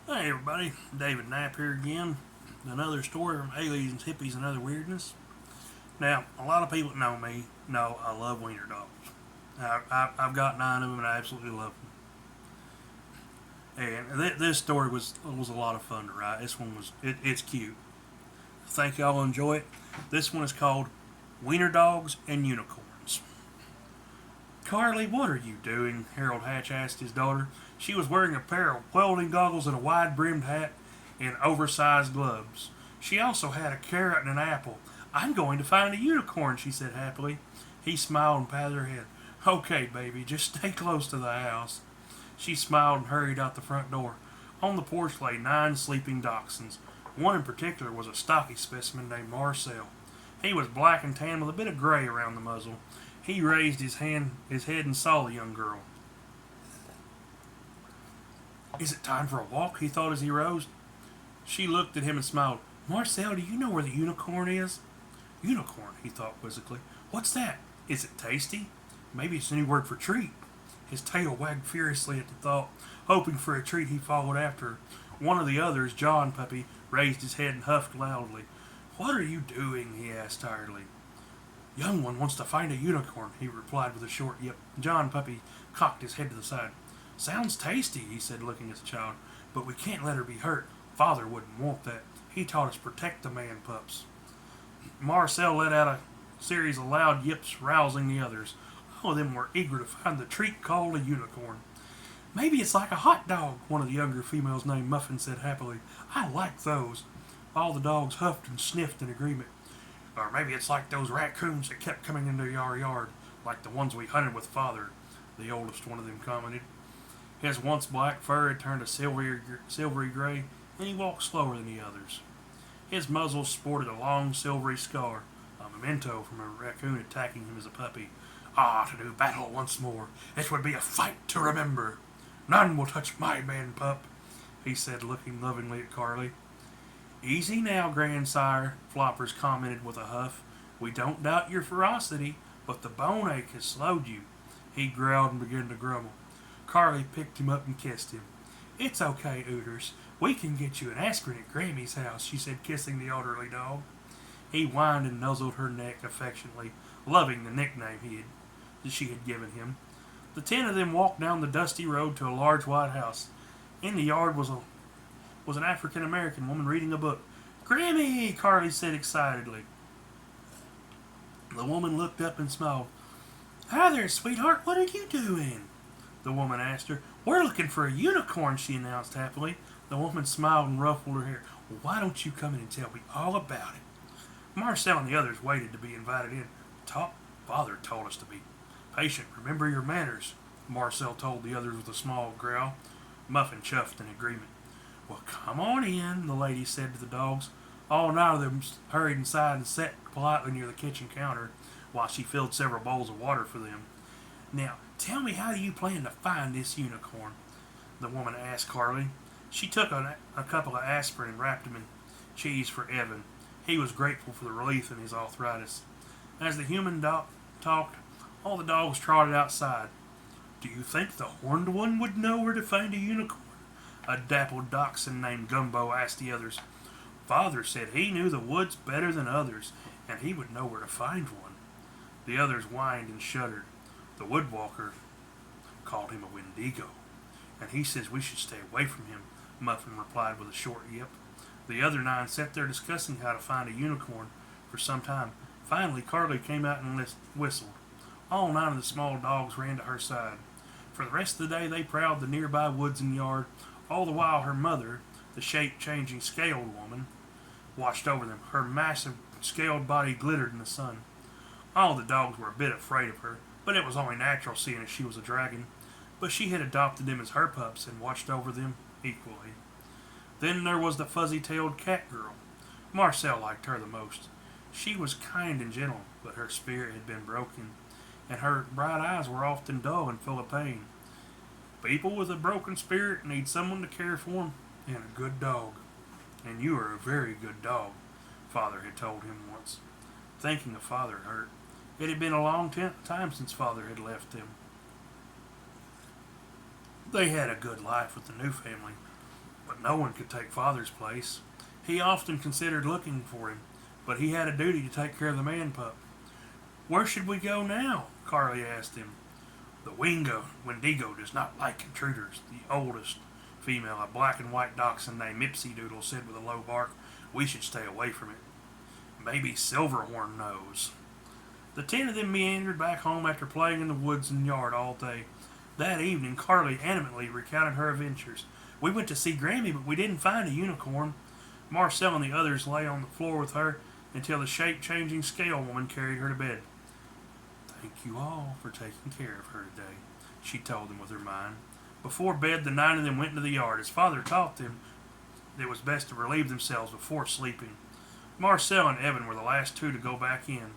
Hey everybody, David Knapp here again. Another story from Aliens, Hippies, and Other Weirdness. Now, a lot of people that know me know I love wiener dogs. I've got 9 of them and I absolutely love them. And this story was a lot of fun to write. This one it's cute. I think y'all will enjoy it. This one is called Wiener Dogs and Unicorns. Carly, what are you doing? Harold Hatch asked his daughter. She was wearing a pair of welding goggles and a wide-brimmed hat and oversized gloves. She also had a carrot and an apple. I'm going to find a unicorn, she said happily. He smiled and patted her head. Okay, baby, just stay close to the house. She smiled and hurried out the front door. On the porch lay 9 sleeping dachshunds. One in particular was a stocky specimen named Marcel. He was black and tan with a bit of gray around the muzzle. He raised his head and saw the young girl. Is it time for a walk? He thought as he rose. She looked at him and smiled. Marcel, do you know where the unicorn is? Unicorn, he thought quizzically. What's that? Is it tasty? Maybe it's a new word for treat. His tail wagged furiously at the thought. Hoping for a treat, he followed after her. One of the others, John Puppy, raised his head and huffed loudly. What are you doing? He asked tiredly. Young one wants to find a unicorn, he replied with a short yip. John Puppy cocked his head to the side. Sounds tasty, he said, looking at the child, but we can't let her be hurt. Father wouldn't want that. He taught us protect the man pups. Marcel let out a series of loud yips, rousing the others. All of them were eager to find the treat called a unicorn. Maybe it's like a hot dog, one of the younger females named Muffin said happily. I like those. All the dogs huffed and sniffed in agreement. Or maybe it's like those raccoons that kept coming into our yard, like the ones we hunted with Father, the oldest one of them commented. His once black fur had turned a silvery gray, and he walked slower than the others. His muzzle sported a long silvery scar, a memento from a raccoon attacking him as a puppy. Ah, to do battle once more. It would be a fight to remember. None will touch my man pup, he said, looking lovingly at Carly. Easy now, grandsire, Floppers commented with a huff. We don't doubt your ferocity, but the bone ache has slowed you. He growled and began to grumble. Carly picked him up and kissed him. It's okay, Ooters. We can get you an aspirin at Grammy's house, she said, kissing the elderly dog. He whined and nuzzled her neck affectionately, loving the nickname she had given him. The 10 of them walked down the dusty road to a large white house. In the yard was an African-American woman reading a book. Grammy, Carly said excitedly. The woman looked up and smiled. Hi there, sweetheart. What are you doing? The woman asked her. We're looking for a unicorn, she announced happily. The woman smiled and ruffled her hair. Well, why don't you come in and tell me all about it? Marcel and the others waited to be invited in. Father told us to be patient. Remember your manners, Marcel told the others with a small growl. Muffin chuffed in agreement. Well, come on in, the lady said to the dogs. All 9 of them hurried inside and sat politely near the kitchen counter while she filled several bowls of water for them. Now, tell me, how do you plan to find this unicorn? The woman asked Carly. She took a couple of aspirin and wrapped them in cheese for Evan. He was grateful for the relief in his arthritis. As the human talked, all the dogs trotted outside. Do you think the horned one would know where to find a unicorn? A dappled dachshund named Gumbo asked the others. Father said he knew the woods better than others, and he would know where to find one. The others whined and shuddered. The woodwalker called him a Wendigo, and he says we should stay away from him, Muffin replied with a short yip. The other 9 sat there discussing how to find a unicorn for some time. Finally, Carly came out and whistled. All 9 of the small dogs ran to her side. For the rest of the day, they prowled the nearby woods and yard, all the while her mother, the shape-changing scaled woman, watched over them. Her massive scaled body glittered in the sun. All the dogs were a bit afraid of her, but it was only natural seeing as she was a dragon. But she had adopted them as her pups and watched over them equally. Then there was the fuzzy-tailed cat girl. Marcel liked her the most. She was kind and gentle, but her spirit had been broken, and her bright eyes were often dull and full of pain. People with a broken spirit need someone to care for them, and a good dog. And you are a very good dog, Father had told him once. Thinking of Father hurt. It had been a long time since Father had left them. They had a good life with the new family. but no one could take Father's place. He often considered looking for him, but he had a duty to take care of the man pup. Where should we go now? Carly asked him. The Wendigo does not like intruders. The oldest female, a black and white dachshund named Mipsy Doodle, said with a low bark. We should stay away from it. Maybe Silverhorn knows. The 10 of them meandered back home after playing in the woods and yard all day. That evening, Carly animatedly recounted her adventures. We went to see Grammy, but we didn't find a unicorn. Marcel and the others lay on the floor with her until the shape-changing scale woman carried her to bed. Thank you all for taking care of her today, she told them with her mind. Before bed, the 9 of them went into the yard. His father taught them it was best to relieve themselves before sleeping. Marcel and Evan were the last 2 to go back in.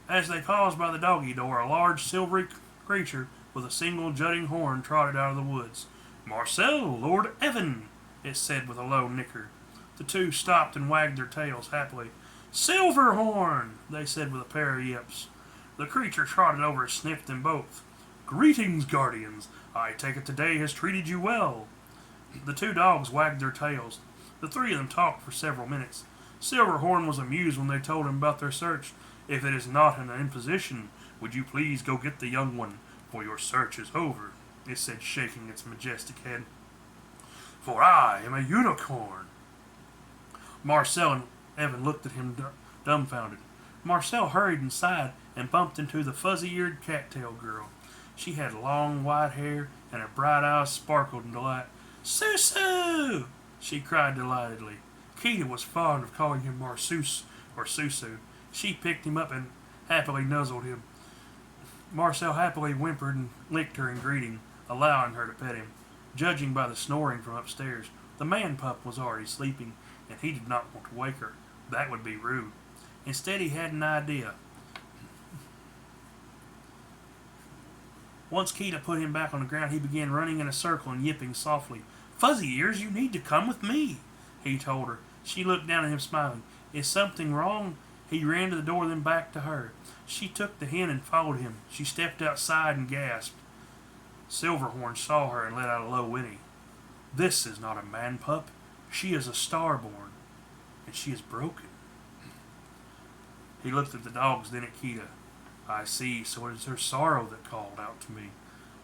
As they paused by the doggy door, a large silvery creature with a single jutting horn trotted out of the woods. Marcel, Lord Evan, it said with a low nicker. The 2 stopped and wagged their tails happily. Silverhorn, they said with a pair of yips. The creature trotted over and sniffed them both. Greetings, guardians. I take it today has treated you well. The 2 dogs wagged their tails. The 3 of them talked for several minutes. Silverhorn was amused when they told him about their search. If it is not an imposition, would you please go get the young one, for your search is over, it said, shaking its majestic head. For I am a unicorn. Marcel and Evan looked at him dumbfounded. Marcel hurried inside and bumped into the fuzzy-eared cattail girl. She had long white hair, and her bright eyes sparkled in delight. Susu! She cried delightedly. Keita was fond of calling him Marsus or Susu. She picked him up and happily nuzzled him. Marcel happily whimpered and licked her in greeting, allowing her to pet him. Judging by the snoring from upstairs, the man pup was already sleeping, and he did not want to wake her. That would be rude. Instead, he had an idea. Once Keita put him back on the ground, he began running in a circle and yipping softly. Fuzzy Ears, you need to come with me, he told her. She looked down at him smiling. Is something wrong? He ran to the door, then back to her. She took the hen and followed him. She stepped outside and gasped. Silverhorn saw her and let out a low whinny. This is not a man pup. She is a starborn, and she is broken. He looked at the dogs, then at Keita. I see, so it is her sorrow that called out to me.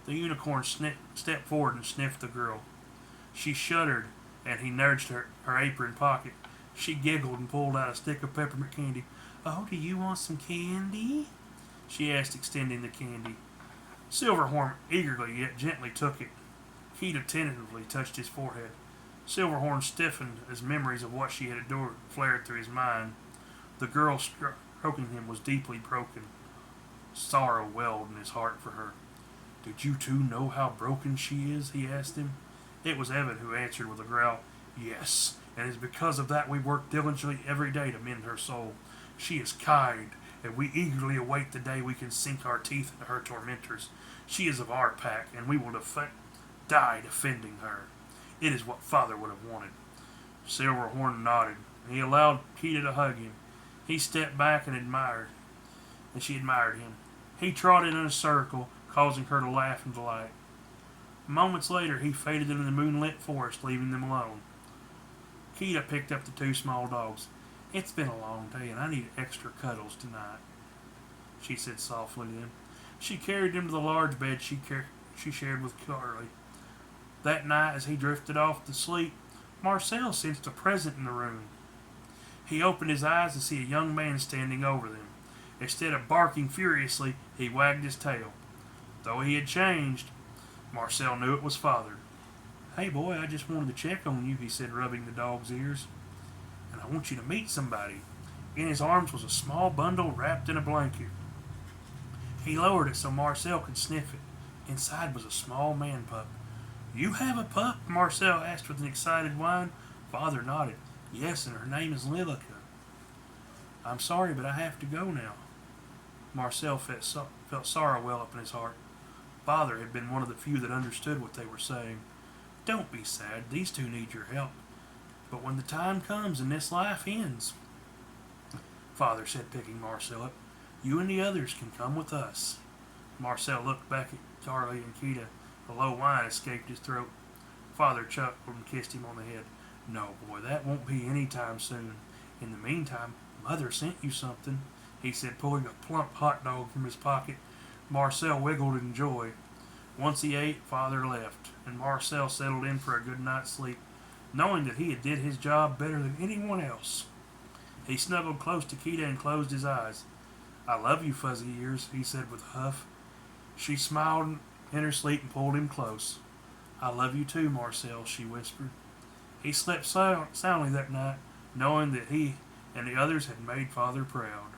The unicorn stepped forward and sniffed the girl. She shuddered, and he nudged her apron pocket. She giggled and pulled out a stick of peppermint candy. Oh, do you want some candy? She asked, extending the candy. Silverhorn eagerly yet gently took it. Keita tentatively touched his forehead. Silverhorn stiffened as memories of what she had endured flared through his mind. The girl stroking him was deeply broken. Sorrow welled in his heart for her. Did you 2 know how broken she is? He asked him. It was Evan who answered with a growl. Yes, and it is because of that we work diligently every day to mend her soul. She is kind, and we eagerly await the day we can sink our teeth into her tormentors. She is of our pack, and we will die defending her. It is what Father would have wanted. Silverhorn nodded, and he allowed Keita to hug him. He stepped back and she admired him. He trotted in a circle, causing her to laugh in delight. Moments later, he faded into the moonlit forest, leaving them alone. Keita picked up the 2 small dogs. It's been a long day, and I need extra cuddles tonight, she said softly to them. She carried them to the large bed she shared with Carly. That night, as he drifted off to sleep, Marcel sensed a presence in the room. He opened his eyes to see a young man standing over them. Instead of barking furiously, he wagged his tail. Though he had changed, Marcel knew it was Father. Hey boy, I just wanted to check on you, he said, rubbing the dog's ears. And I want you to meet somebody. In his arms was a small bundle wrapped in a blanket. He lowered it so Marcel could sniff it. Inside was a small man pup. You have a pup? Marcel asked with an excited whine. Father nodded. Yes, and her name is Lilica. I'm sorry, but I have to go now. Marcel felt sorrow well up in his heart. Father had been one of the few that understood what they were saying. Don't be sad. These 2 need your help. But when the time comes and this life ends, Father said, picking Marcel up, you and the others can come with us. Marcel looked back at Carly and Keita. A low whine escaped his throat. Father chuckled and kissed him on the head. No, boy, that won't be any time soon. In the meantime, Mother sent you something, he said, pulling a plump hot dog from his pocket. Marcel wiggled in joy. Once he ate, Father left, and Marcel settled in for a good night's sleep, knowing that he had did his job better than anyone else. He snuggled close to Keita and closed his eyes. I love you, Fuzzy Ears, he said with a huff. She smiled in her sleep and pulled him close. I love you too, Marcel, she whispered. He slept soundly that night, knowing that he and the others had made Father proud.